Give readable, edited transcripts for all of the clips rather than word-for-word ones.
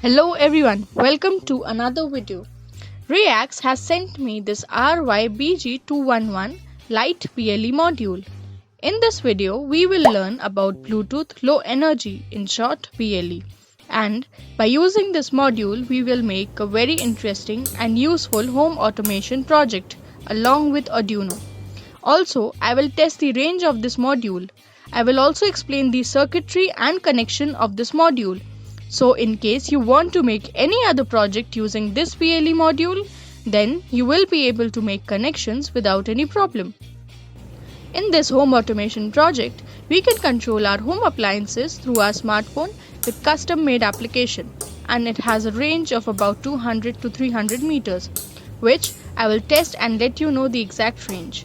Hello everyone, welcome to another video. Reyax has sent me this RYBG211 Lite PLE module. In this video, we will learn about Bluetooth Low Energy, in short BLE. And by using this module, we will make a very interesting and useful home automation project along with Arduino. Also, I will test the range of this module. I will also explain the circuitry and connection of this module. So in case you want to make any other project using this PLE module, then you will be able to make connections without any problem. In this home automation project, we can control our home appliances through our smartphone with custom made application, and it has a range of about 200 to 300 meters, which I will test and let you know the exact range.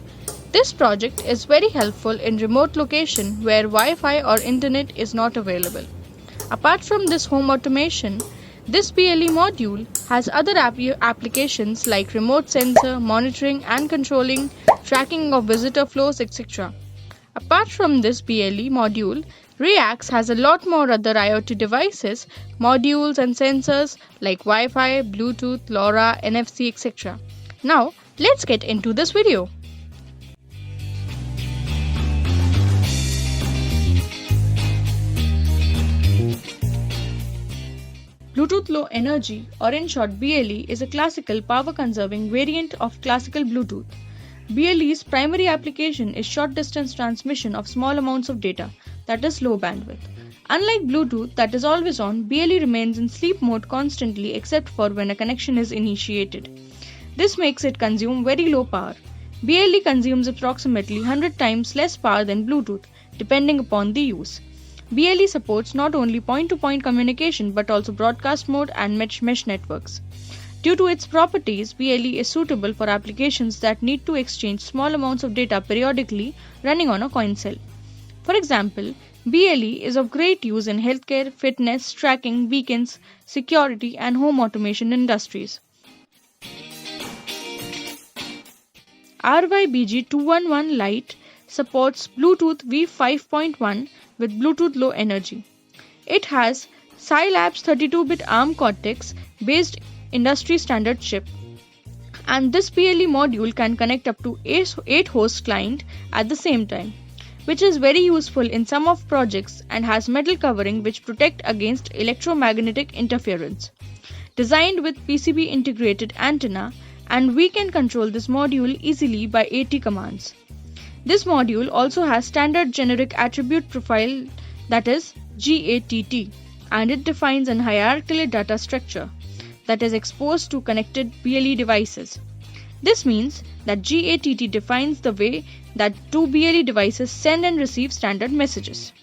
This project is very helpful in remote location where Wi-Fi or internet is not available. Apart from this home automation, this PLE module has other applications like remote sensor, monitoring and controlling, tracking of visitor flows, etc. Apart from this PLE module, Reyax has a lot more other IoT devices, modules and sensors like Wi-Fi, Bluetooth, LoRa, NFC, etc. Now, let's get into this video. Bluetooth Low Energy, or in short BLE, is a classical power-conserving variant of classical Bluetooth. BLE's primary application is short-distance transmission of small amounts of data, that is low bandwidth. Unlike Bluetooth that is always on, BLE remains in sleep mode constantly except for when a connection is initiated. This makes it consume very low power. BLE consumes approximately 100 times less power than Bluetooth, depending upon the use. BLE supports not only point-to-point communication but also broadcast mode and mesh networks. Due to its properties, BLE is suitable for applications that need to exchange small amounts of data periodically running on a coin cell. For example, BLE is of great use in healthcare, fitness, tracking, beacons, security and home automation industries. RYBG211 Lite supports Bluetooth V5.1 with Bluetooth Low Energy. It has Scilab's 32-bit ARM Cortex-based industry standard chip, and this PLE module can connect up to 8 host clients at the same time, which is very useful in some of projects and has metal covering which protect against electromagnetic interference. Designed with PCB integrated antenna, and we can control this module easily by AT commands. This module also has standard generic attribute profile, that is GATT, and it defines an hierarchical data structure that is exposed to connected BLE devices. This means that GATT defines the way that two BLE devices send and receive standard messages.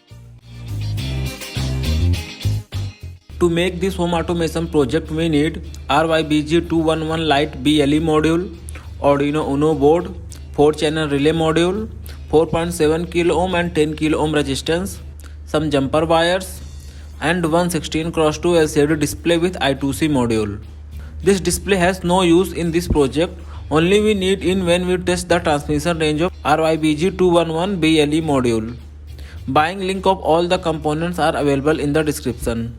To make this home automation project, we need RYBG211 Lite BLE module, Arduino Uno board, 4-channel relay module, 4.7 kilo ohm and 10 kilo ohm resistance, some jumper wires, and 116x2 LCD display with I2C module. This display has no use in this project, only we need in when we test the transmission range of RYBG211 BLE module. Buying link of all the components are available in the description.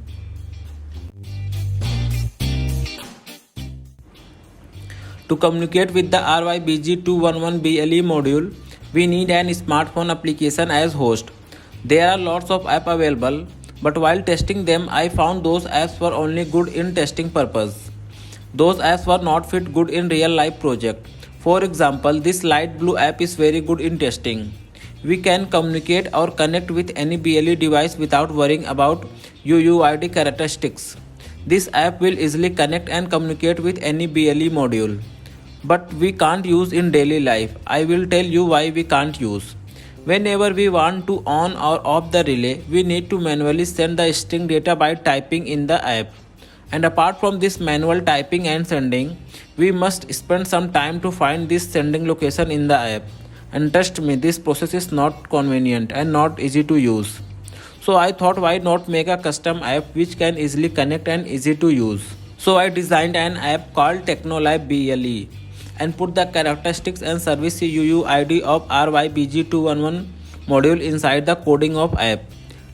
To communicate with the RYBG211 BLE module, we need an smartphone application as host. There are lots of apps available, but while testing them, I found those apps were only good in testing purpose. Those apps were not fit good in real life project. For example, this light blue app is very good in testing. We can communicate or connect with any BLE device without worrying about UUID characteristics. This app will easily connect and communicate with any BLE module. But we can't use in daily life. I will tell you why we can't use. Whenever we want to on or off the relay, we need to manually send the string data by typing in the app. And apart from this manual typing and sending, we must spend some time to find this sending location in the app. And trust me, this process is not convenient and not easy to use. So I thought, why not make a custom app which can easily connect and easy to use. So I designed an app called technolab BLE and put the characteristics and service UUID of RYBG211 module inside the coding of app.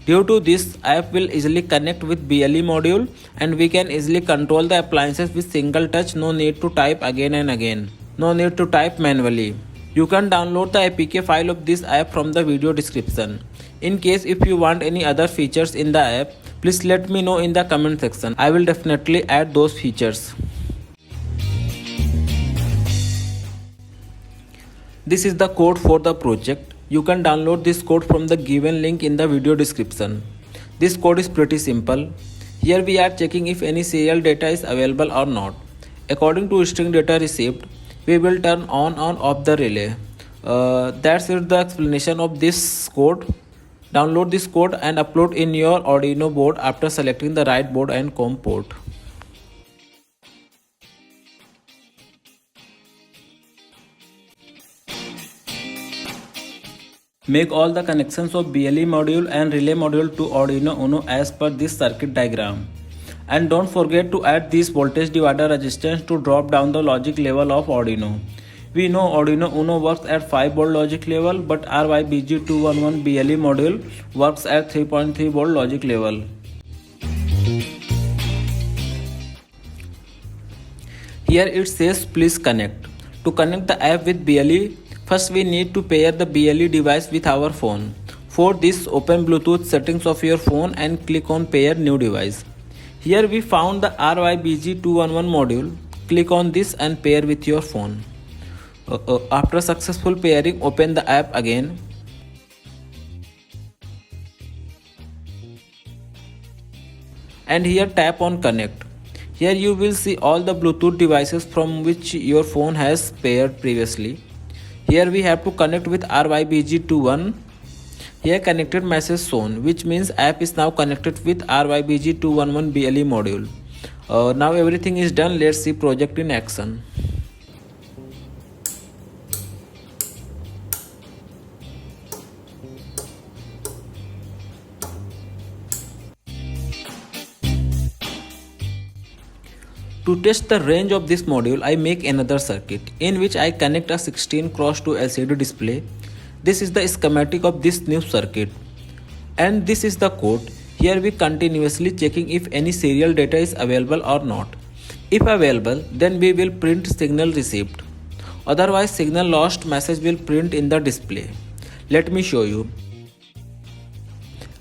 Due to this, app will easily connect with BLE module and we can easily control the appliances with single touch. No need to type again and again. No need to type manually. You can download the APK file of this app from the video description. In case if you want any other features in the app, please let me know in the comment section. I will definitely add those features. This is the code for the project. You can download this code from the given link in the video description. This code is pretty simple. Here we are checking if any serial data is available or not. According to string data received, we will turn on or off the relay. That's it, the explanation of this code. Download this code and upload in your Arduino board after selecting the right board and COM port. Make all the connections of BLE module and relay module to Arduino Uno as per this circuit diagram. And don't forget to add this voltage divider resistance to drop down the logic level of Arduino. We know Arduino Uno works at 5 volt logic level, but RYBG211 BLE module works at 3.3 volt logic level. Here it says please connect. To connect the app with BLE, first we need to pair the BLE device with our phone. For this, open Bluetooth settings of your phone and click on pair new device. Here we found the RYBG211 module. Click on this and pair with your phone. After successful pairing, open the app again. And here tap on connect. Here you will see all the Bluetooth devices from which your phone has paired previously. Here we have to connect with RYBG21. Here connected message shown, which means app is now connected with RYBG211 BLE module. Now everything is done. Let's see project in action. To test the range of this module, I make another circuit in which I connect a 16x2 LCD display. This is the schematic of this new circuit. And this is the code. Here we continuously checking if any serial data is available or not. If available, then we will print signal received. Otherwise, signal lost message will print in the display. Let me show you.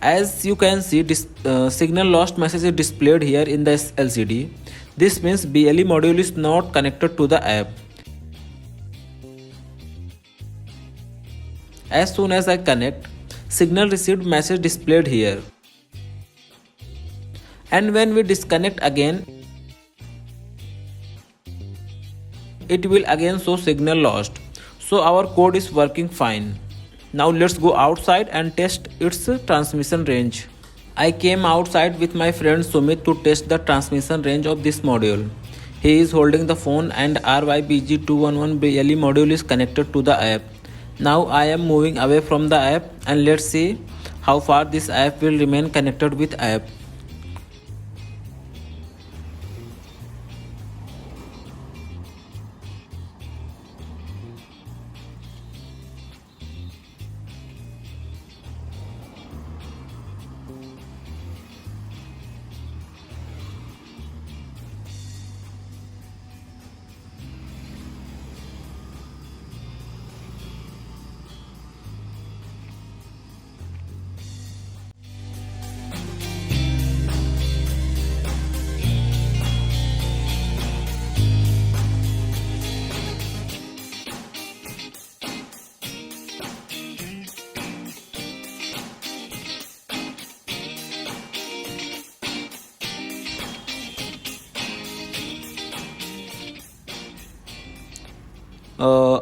As you can see, this signal lost message is displayed here in the LCD. This means BLE module is not connected to the app. As soon as I connect, signal received message displayed here. And when we disconnect again, it will again show signal lost. So our code is working fine. Now let's go outside and test its transmission range. I came outside with my friend Sumit to test the transmission range of this module. He is holding the phone and RYBG211 BLE module is connected to the app. Now I am moving away from the app and let's see how far this app will remain connected with app.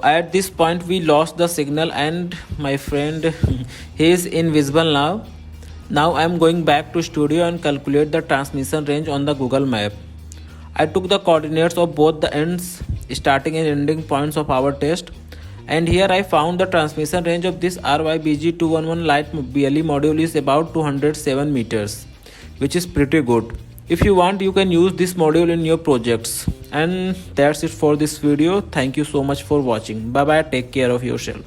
At this point we lost the signal and my friend he is invisible now. Now I am going back to studio and calculate the transmission range on the Google map. I took the coordinates of both the ends, starting and ending points of our test, and here I found the transmission range of this RYBG211 light BLE module is about 207 meters, which is pretty good. If you want, you can use this module in your projects. And that's it for this video. Thank you so much for watching. Bye bye. Take care of yourself.